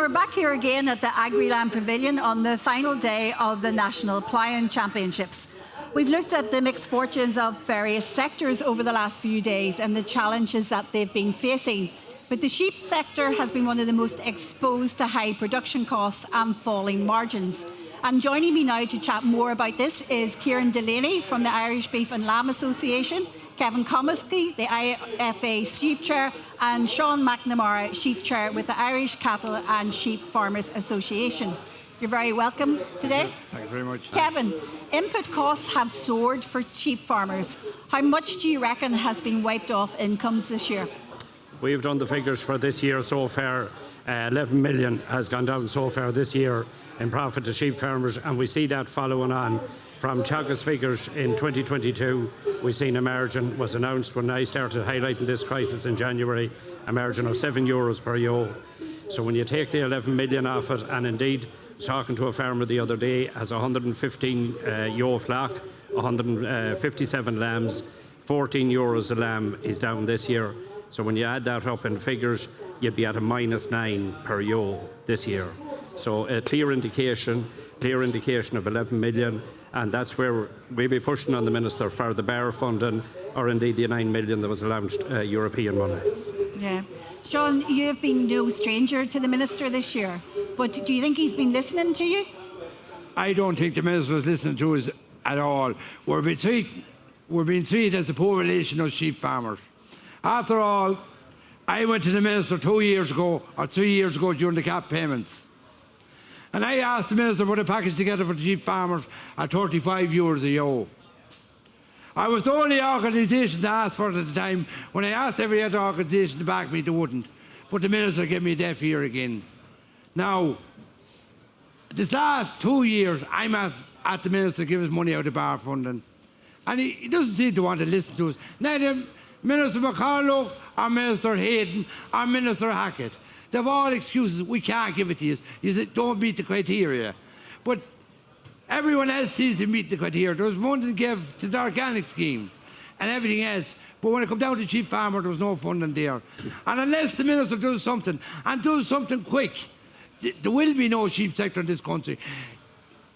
we're back here again at the Agriland Pavilion on the final day of the National Ploughing Championships. We've looked at the mixed fortunes of various sectors over the last few days and the challenges that they've been facing. But the sheep sector has been one of the most exposed to high production costs and falling margins. And joining me now to chat more about this is Kieran Delaney from the Irish Beef and Lamb Association, Kevin Comiskey, the IFA Sheep Chair, and Sean McNamara, Sheep Chair with the Irish Cattle and Sheep Farmers Association. You're very welcome today. Thank you very much. Kevin, input costs have soared for sheep farmers. How much do you reckon has been wiped off incomes this year? We've done the figures for this year so far. 11 million has gone down so far this year in profit to sheep farmers, and we see that following on from Teagasc's figures in 2022. We've seen a margin was announced when I started highlighting this crisis in January, a margin of €7 per ewe. So when you take the 11 million off it, and indeed I was talking to a farmer the other day, has 115 ewe flock, 157 lambs, €14 a lamb is down this year. So when you add that up in figures, you'd be at a -9 per ewe this year. So a clear indication of 11 million, and that's where we'll be pushing on the Minister for the bar funding, or indeed the 9 million that was announced European money. Yeah. Sean, you have been no stranger to the Minister this year, but do you think he's been listening to you? I don't think the Minister is listening to us at all. We're being treated as the poor relation of sheep farmers. After all, I went to the Minister 2 years ago or 3 years ago during the cap payments, and I asked the Minister for the package together for the sheep farmers at €35 a ewe. I was the only organisation to ask for it at the time. When I asked every other organisation to back me, they wouldn't. But the Minister gave me a deaf ear again. Now, this last 2 years, I'm at the Minister to give us money out of bar funding, and he doesn't seem to want to listen to us. Neither Minister McConnell, or Minister Hayden, or Minister Hackett. They've all excuses. We can't give it to you. You say, don't meet the criteria. But everyone else seems to meet the criteria. There was one to give to the organic scheme and everything else. But when it comes down to sheep farmer, there was no funding there. And unless the Minister does something, and does something quick, there will be no sheep sector in this country.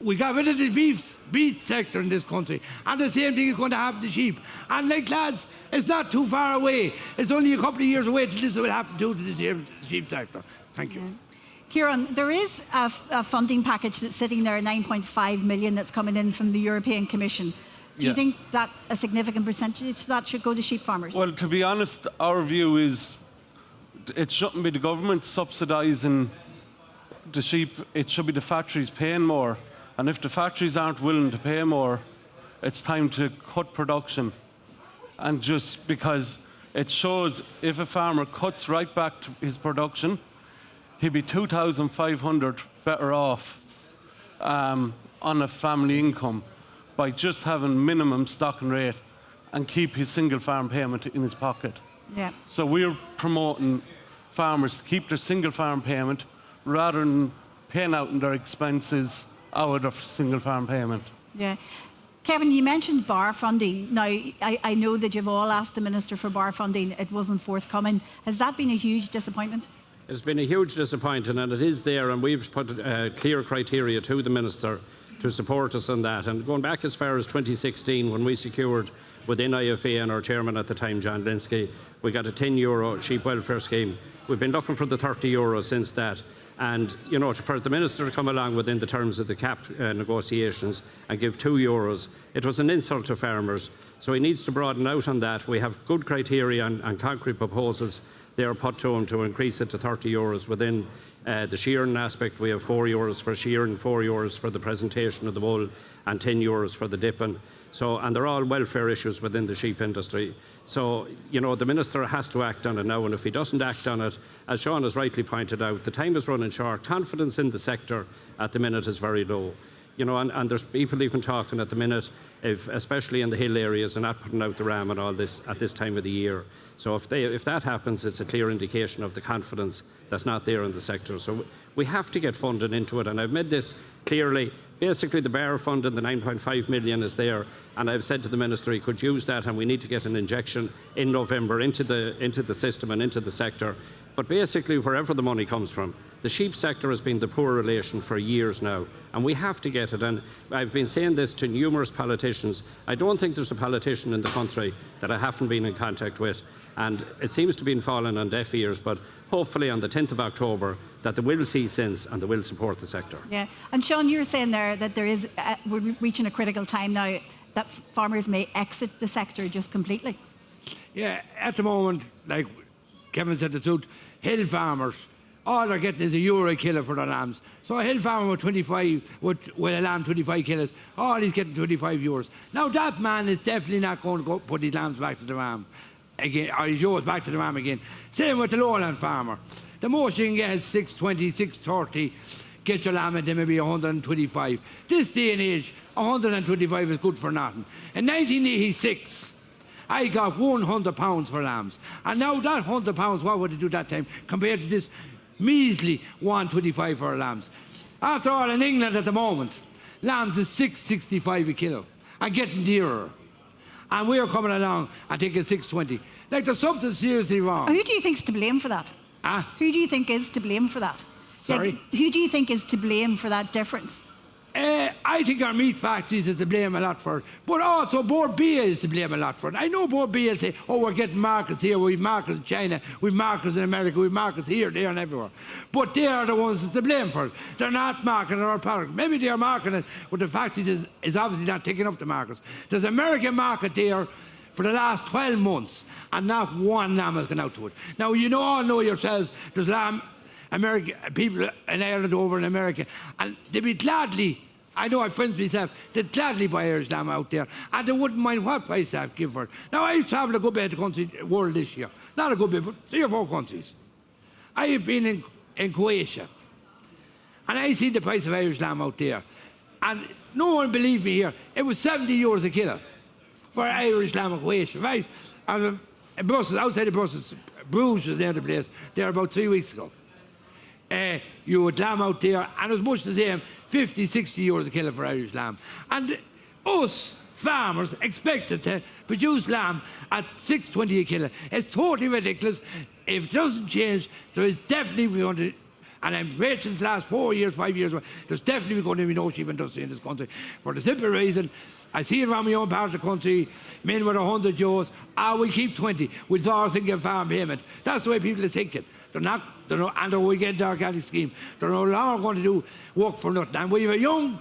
We got rid of the beef sector in this country, and the same thing is going to happen to sheep. And like lads, it's not too far away. It's only a couple of years away till this will happen to the sheep sector. Thank you. Kieran, there is a funding package that's sitting there, 9.5 million, that's coming in from the European Commission. Do you think that a significant percentage of that should go to sheep farmers? Well, to be honest, our view is it shouldn't be the government subsidising the sheep. It should be the factories paying more. And if the factories aren't willing to pay more, it's time to cut production. And just because it shows if a farmer cuts right back to his production, he'd be 2,500 better off on a family income by just having minimum stocking rate and keep his single farm payment in his pocket. Yeah. So we're promoting farmers to keep their single farm payment rather than paying out in their expenses out of single farm payment. Yeah. Kevin, you mentioned bar funding. Now, I know that you've all asked the Minister for bar funding. It wasn't forthcoming. Has that been a huge disappointment? It's been a huge disappointment, and it is there, and we've put clear criteria to the Minister to support us on that. And going back as far as 2016, when we secured within IFA and our chairman at the time, John Linsky, we got a €10 sheep welfare scheme. We've been looking for the €30 since that. And, you know, for the Minister to come along within the terms of the CAP negotiations and give €2, it was an insult to farmers. So he needs to broaden out on that. We have good criteria and concrete proposals there put to him to increase it to €30 within the shearing aspect. We have €4 for shearing, €4 for the presentation of the wool, and €10 for the dipping. So, and they're all welfare issues within the sheep industry. So, you know, the Minister has to act on it now, and if he doesn't act on it, as Sean has rightly pointed out, the time is running short. Confidence in the sector at the minute is very low. You know, and there's people even talking at the minute, especially in the hill areas, and not putting out the ram and all this at this time of the year. So if that happens, it's a clear indication of the confidence that's not there in the sector. So we have to get funding into it, and I've made this clearly. Basically, the bar funding, the 9.5 million is there, and I've said to the Minister he could use that, and we need to get an injection in November into the system and into the sector But basically, wherever the money comes from, the sheep sector has been the poor relation for years now, and we have to get it. And I've been saying this to numerous politicians. I don't think there's a politician in the country that I haven't been in contact with, and it seems to be falling on deaf ears, but hopefully on the 10th of October that they will see sense and they will support the sector. Yeah, and Sean, you were saying there that we're reaching a critical time now that farmers may exit the sector just completely. Yeah, at the moment, like Kevin said the truth, hill farmers, all they're getting is €1 a kilo for their lambs. So a hill farmer with 25, with a lamb 25 kilos, all he's getting €25. Now that man is definitely not going to go put his lambs back to the ram again, or his ewes back to the ram again. Same with the lowland farmer. The most you can get is 620, 630. Get your lamb at maybe 125. This day and age, 125 is good for nothing. In 1986, I got £100 for lambs. And now that £100, what would it do that time compared to this measly 125 for lambs? After all, in England at the moment, lambs is $6.65 a kilo and getting dearer. And we're coming along and taking 620. Like there's something seriously wrong. Who do you think's to blame for that? Who do you think is to blame for that? Sorry? Like, who do you think is to blame for that difference? I think our meat factories is to blame a lot for it, but also Board B is to blame a lot for it. I know Board B will say, oh, we're getting markets here, we've markets in China, we've markets in America, we've markets here, there and everywhere. But they are the ones that's to blame for it. They're not marketing our product. Maybe they are marketing it, but the factories is obviously not taking up the markets. There's an American market there for the last 12 months, and not one lamb has gone out to it. Now, you all know yourselves, there's people in Ireland over in America, and they'd be gladly, I know I've friends myself, they'd gladly buy Irish lamb out there, and they wouldn't mind what price they have to give for it. Now, I've travelled a good bit of the country, world this year. Not a good bit, but 3 or 4 countries. I have been in Croatia, and I see the price of Irish lamb out there. And no one believed me here. It was €70 a kilo for Irish lamb in Croatia. Right? In Brussels, outside of Brussels, Bruges was near the place, there about 3 weeks ago. You would lamb out there, and it was much the same, 50, €60 a kilo for Irish lamb. And us farmers expected to produce lamb at $6.20 a kilo. It's totally ridiculous. If it doesn't change, there is definitely going to, and I'm waiting the last 4 years, 5 years, there's definitely going to be no sheep industry in this country. For the simple reason, I see it around my own part of the country, men with 100 ewes, we'll keep 20, we'll draw a single farm payment. That's the way people are thinking. And we get the organic scheme. They're no longer going to do work for nothing. And we have a young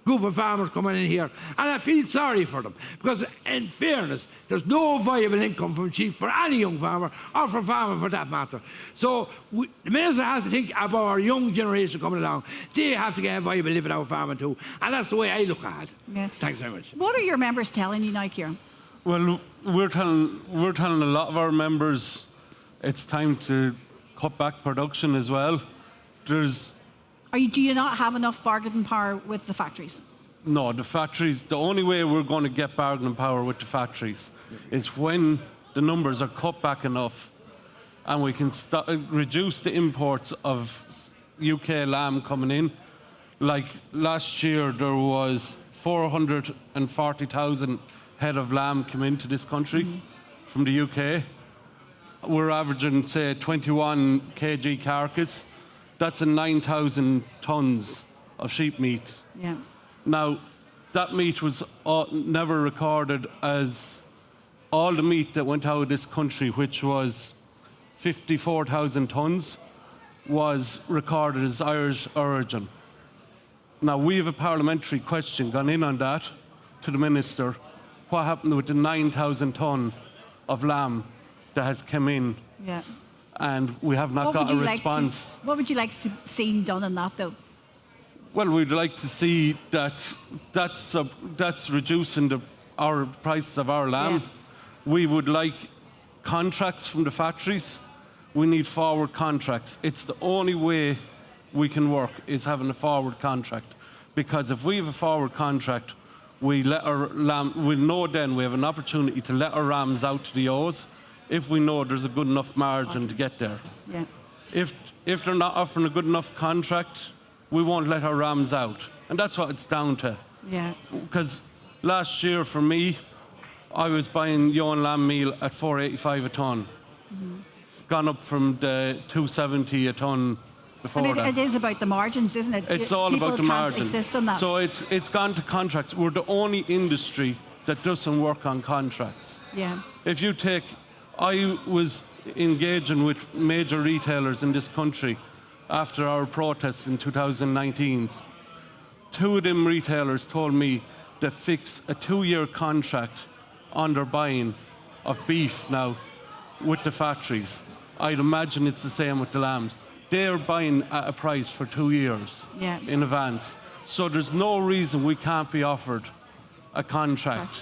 group of farmers coming in here, and I feel sorry for them, because in fairness, there's no viable income from sheep for any young farmer, or for farming for that matter. So the minister has to think about our young generation coming along. They have to get a viable living out of farming too, and that's the way I look at it. Yeah. Thanks very much. What are your members telling you now, Kieran? Well, we're telling a lot of our members it's time to cut back production as well. Do you not have enough bargaining power with the factories? No, the factories, the only way we're going to get bargaining power with the factories is when the numbers are cut back enough and we can reduce the imports of UK lamb coming in. Like last year, there was 440,000 head of lamb come into this country from the UK. We're averaging, say, 21 kg carcass. That's 9,000 tonnes of sheep meat. Yeah. Now, that meat was never recorded as all the meat that went out of this country, which was 54,000 tonnes, was recorded as Irish origin. Now, we have a parliamentary question gone in on that to the minister. What happened with the 9,000 tonne of lamb that has come in? Yeah. And we have not got a response. What would you like to see done on that, though? Well, we'd like to see that's reducing our prices of our lamb. Yeah. We would like contracts from the factories. We need forward contracts. It's the only way we can work is having a forward contract. Because if we have a forward contract, we let our lamb, we'll know then we have an opportunity to let our rams out to the ewes if we know there's a good enough margin to get there. Yeah. If they're not offering a good enough contract, we won't let our rams out. And that's what it's down to. Yeah. Because last year for me, I was buying ewe and lamb meal at $4.85 a tonne. gone up from the 270 a tonne before And that. it is about the margins, isn't it? It's all People about the can't margin. exist on that. So it's gone to contracts. We're the only industry that doesn't work on contracts. Yeah. If you take, I was engaging with major retailers in this country after our protests in 2019. Two of them retailers told me they fix a 2-year contract on their buying of beef now with the factories. I'd imagine it's the same with the lambs. They're buying at a price for 2 years in advance. So there's no reason we can't be offered a contract.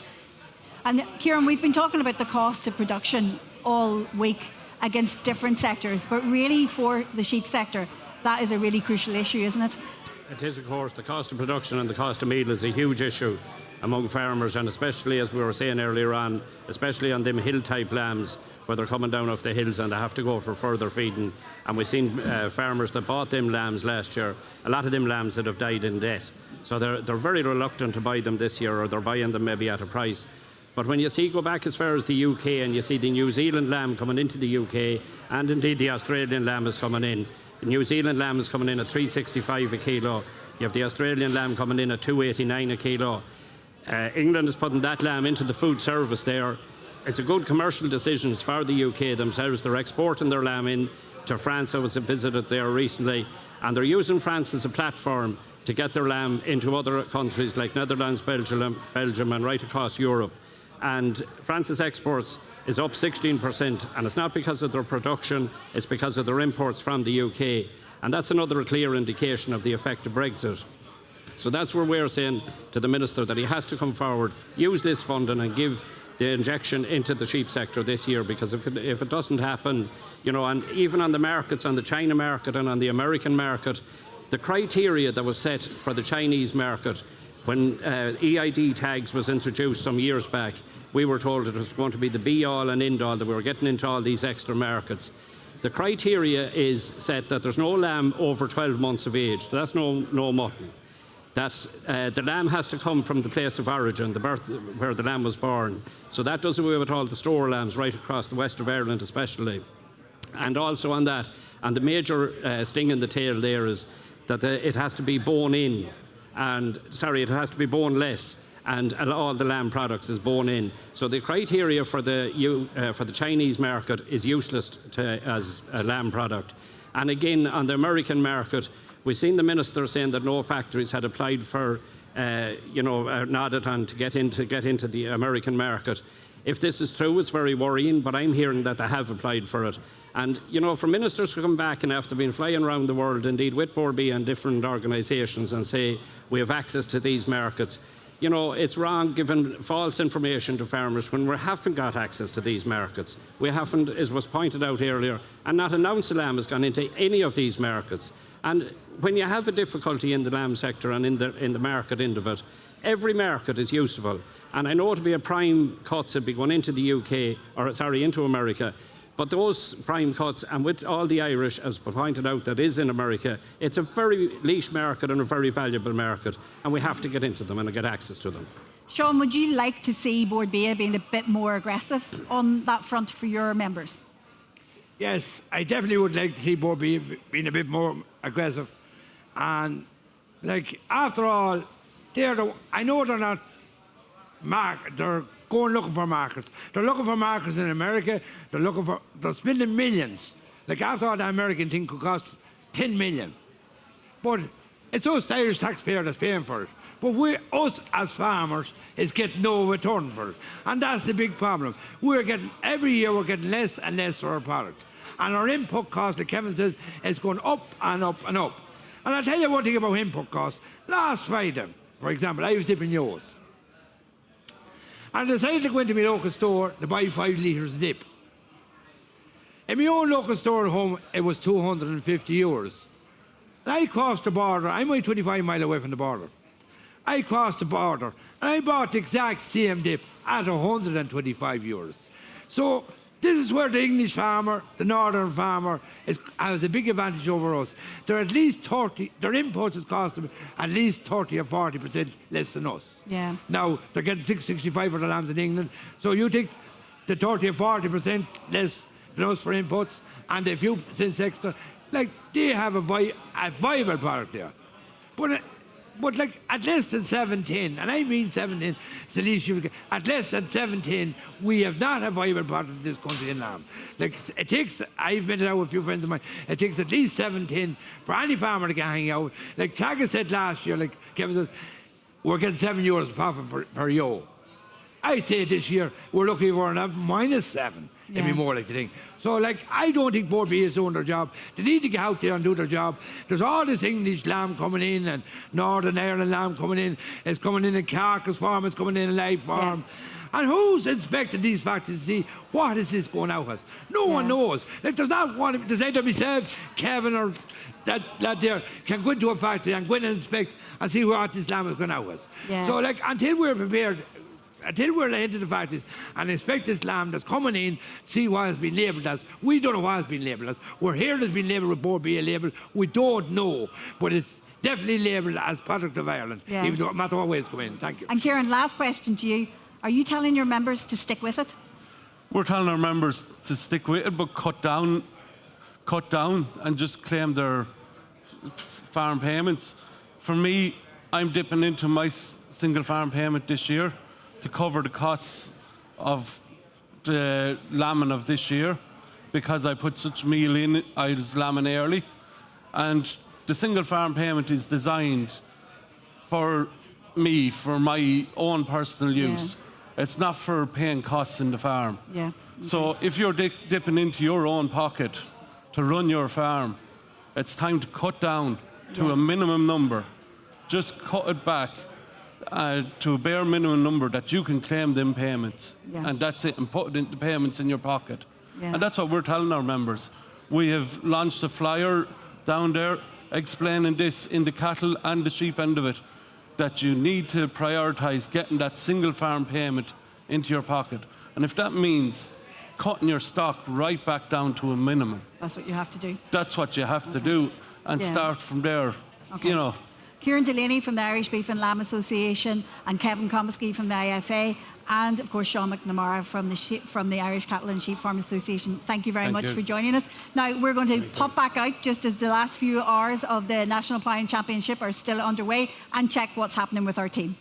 And Kieran, we've been talking about the cost of production all week against different sectors, but really for the sheep sector, that is a really crucial issue, isn't it? It is, of course. The cost of production and the cost of meal is a huge issue among farmers, and especially, as we were saying earlier on, especially on them hill-type lambs, where they're coming down off the hills and they have to go for further feeding. And we've seen farmers that bought them lambs last year, a lot of them lambs that have died in debt. So they're very reluctant to buy them this year, or they're buying them maybe at a price. But when you go back as far as the UK, and you see the New Zealand lamb coming into the UK, and indeed the Australian lamb is coming in. The New Zealand lamb is coming in at $3.65 a kilo. You have the Australian lamb coming in at $2.89 a kilo. England is putting that lamb into the food service there. It's a good commercial decision for the UK themselves. They're exporting their lamb in to France. I was visited there recently, and they're using France as a platform to get their lamb into other countries like Netherlands, Belgium, and right across Europe. And France's exports is up 16%, and it's not because of their production, it's because of their imports from the UK. And that's another clear indication of the effect of Brexit. So that's where we're saying to the Minister that he has to come forward, use this funding and give the injection into the sheep sector this year, because if it doesn't happen, and even on the markets, on the China market and on the American market, the criteria that was set for the Chinese market when EID tags was introduced some years back, we were told it was going to be the be-all and end-all, that we were getting into all these extra markets. The criteria is set that there's no lamb over 12 months of age. So that's no mutton. That the lamb has to come from the place of origin, the birth where the lamb was born. So that does away with all the store lambs right across the west of Ireland especially. And also on that, and the major sting in the tail there is that it has to be bone in, it has to be boneless, and all the lamb products is bone in. So the criteria for the Chinese market is useless as a lamb product. And again, on the American market, we've seen the Minister saying that no factories had applied for, an audit on to get into the American market. If this is true, it's very worrying, but I'm hearing that they have applied for it. And, for ministers to come back and after being flying around the world, indeed with Borby and different organisations, and say we have access to these markets, it's wrong giving false information to farmers when we haven't got access to these markets. We haven't, as was pointed out earlier, and not an ounce of lamb has gone into any of these markets. And when you have a difficulty in the lamb sector and in the market end of it, every market is useful. And I know to be a prime cuts would be going into the UK, into America, but those prime cuts, and with all the Irish, as pointed out, that is in America, it's a very niche market and a very valuable market, and we have to get into them and get access to them. Sean, would you like to see Board BA being a bit more aggressive on that front for your members? Yes, I definitely would like to see Board BA being a bit more aggressive. And, after all, I know they're not they're going looking for markets. They're looking for markets in America. They're spending millions. After all, the American thing could cost 10 million. But it's us, the Irish taxpayer, that's paying for it. But us as farmers is getting no return for it. And that's the big problem. Every year we're getting less and less for our product. And our input cost, like Kevin says, is going up and up and up. And I'll tell you one thing about input costs. Last Friday, for example, I was dipping yours. And I decided to go into my local store to buy 5 litres of dip. In my own local store at home, it was €250. And I crossed the border. I'm only 25 miles away from the border. I crossed the border, and I bought the exact same dip at €125. So this is where the English farmer, the northern farmer, has a big advantage over us. They're at least 30. Their imports is costing them at least 30 or 40% less than us. Yeah. Now they're getting $6.65 for the lambs in England. So you take the 30 or 40% less than us for imports, and a few cents extra, like they have a viable product there. But like at less than 17, and I mean 17, it's the least you get. At less than 17, we have not a viable product in this country in lamb. Like it takes, I've been out with a few friends of mine, it takes at least 17 for any farmer to get hang out. Like Chaga said last year, like Kevin says, we're getting €7 profit per ewe. I'd say this year we're lucky we're on a -7. It'd be more like the thing. So like I don't think Board B is doing their job. They need to get out there and do their job. There's all this English lamb coming in and Northern Ireland lamb coming in. It's coming in carcass form, it's coming in live form. And who's inspecting these factories to see what is this going out as? No one knows. Like there's not one, there's either myself, Kevin or that lad there can go into a factory and go in and inspect and see what this lamb is going out as. So like until we're prepared, until we're into the factories and inspect this lamb that's coming in, see what has been labelled as. We don't know what has been labelled as. We're hearing it's been labelled with Board B label. We don't know, but it's definitely labelled as product of Ireland, even though no matter what way it's coming in. Thank you. And Kieran, last question to you. Are you telling your members to stick with it? We're telling our members to stick with it, but cut down and just claim their farm payments. For me, I'm dipping into my single farm payment this year to cover the costs of the lambing of this year, because I put such meal in, I was lambing early. And the single farm payment is designed for me, for my own personal use. It's not for paying costs in the farm. So if you're dipping into your own pocket to run your farm, it's time to cut down to a minimum number. Just cut it back to a bare minimum number that you can claim them payments. And that's it, and put it into payments in your pocket. And that's what we're telling our members. We have launched a flyer down there explaining this in the cattle and the sheep end of it, that you need to prioritise getting that single farm payment into your pocket. And if that means cutting your stock right back down to a minimum, that's what you have to do. That's what you have to do, and start from there. You know. Kieran Delaney from the Irish Beef and Lamb Association, and Kevin Comiskey from the IFA, and of course Sean McNamara from the Irish Cattle and Sheep Farm Association. Thank you very much for joining us. Now we're going to pop back out just as the last few hours of the National Ploughing Championship are still underway and check what's happening with our team.